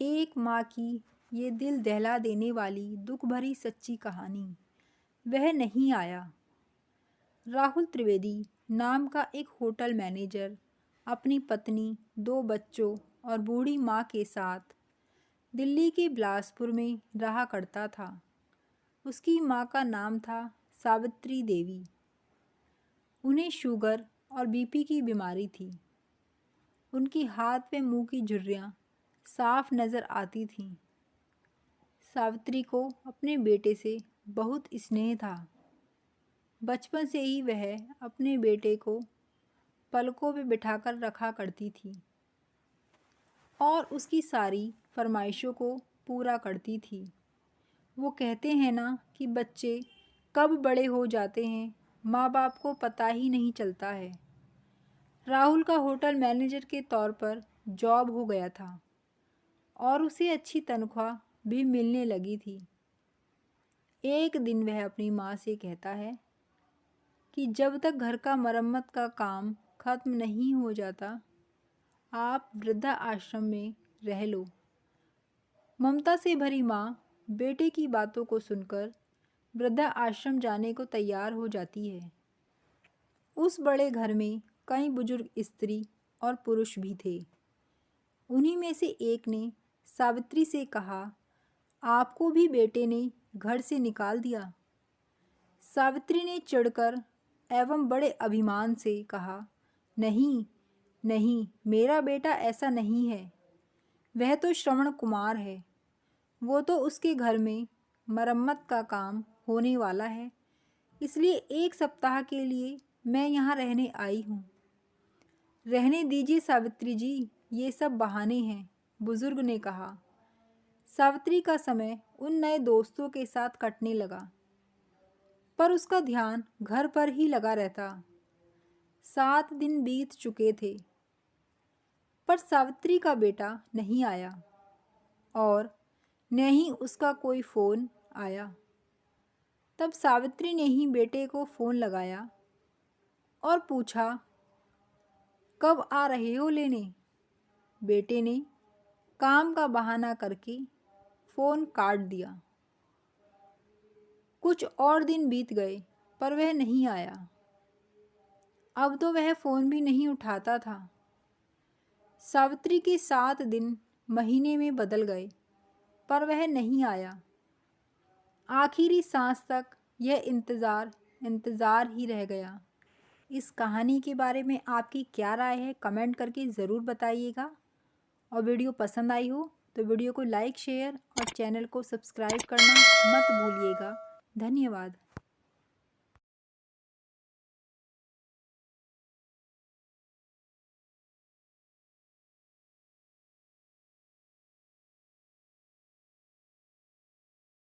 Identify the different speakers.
Speaker 1: एक माँ की ये दिल दहला देने वाली दुख भरी सच्ची कहानी। वह नहीं आया। राहुल त्रिवेदी नाम का एक होटल मैनेजर अपनी पत्नी, 2 बच्चों और बूढ़ी माँ के साथ दिल्ली के बिलासपुर में रहा करता था। उसकी माँ का नाम था सावित्री देवी। उन्हें शुगर और बीपी की बीमारी थी। उनकी हाथ व मुंह की झुर्रियाँ साफ नज़र आती थीं। सावित्री को अपने बेटे से बहुत स्नेह था। बचपन से ही वह अपने बेटे को पलकों पे बिठाकर रखा करती थी और उसकी सारी फरमाइशों को पूरा करती थी। वो कहते हैं ना कि बच्चे कब बड़े हो जाते हैं माँ बाप को पता ही नहीं चलता है। राहुल का होटल मैनेजर के तौर पर जॉब हो गया था और उसे अच्छी तनख्वाह भी मिलने लगी थी। एक दिन वह अपनी माँ से कहता है कि जब तक घर का मरम्मत का काम ख़त्म नहीं हो जाता, आप वृद्धा आश्रम में रह लो। ममता से भरी माँ बेटे की बातों को सुनकर वृद्धा आश्रम जाने को तैयार हो जाती है। उस बड़े घर में कई बुजुर्ग स्त्री और पुरुष भी थे। उन्हीं में से एक ने सावित्री से कहा, आपको भी बेटे ने घर से निकाल दिया। सावित्री ने चिढ़कर एवं बड़े अभिमान से कहा, नहीं नहीं, मेरा बेटा ऐसा नहीं है। वह तो श्रवण कुमार है। वो तो उसके घर में मरम्मत का काम होने वाला है, इसलिए 1 सप्ताह के लिए मैं यहाँ रहने आई हूँ। रहने दीजिए सावित्री जी, ये सब बहाने हैं, बुजुर्ग ने कहा। सावित्री का समय उन नए दोस्तों के साथ कटने लगा, पर उसका ध्यान घर पर ही लगा रहता। 7 दिन बीत चुके थे, पर सावित्री का बेटा नहीं आया और न ही उसका कोई फ़ोन आया। तब सावित्री ने ही बेटे को फ़ोन लगाया और पूछा, कब आ रहे हो लेने? बेटे ने काम का बहाना करके फ़ोन काट दिया। कुछ और दिन बीत गए, पर वह नहीं आया। अब तो वह फ़ोन भी नहीं उठाता था। सावित्री के 7 दिन महीने में बदल गए, पर वह नहीं आया। आखिरी सांस तक यह इंतज़ार ही रह गया। इस कहानी के बारे में आपकी क्या राय है, कमेंट करके ज़रूर बताइएगा। और वीडियो पसंद आई हो तो वीडियो को लाइक, शेयर और चैनल को सब्सक्राइब करना मत भूलिएगा। धन्यवाद।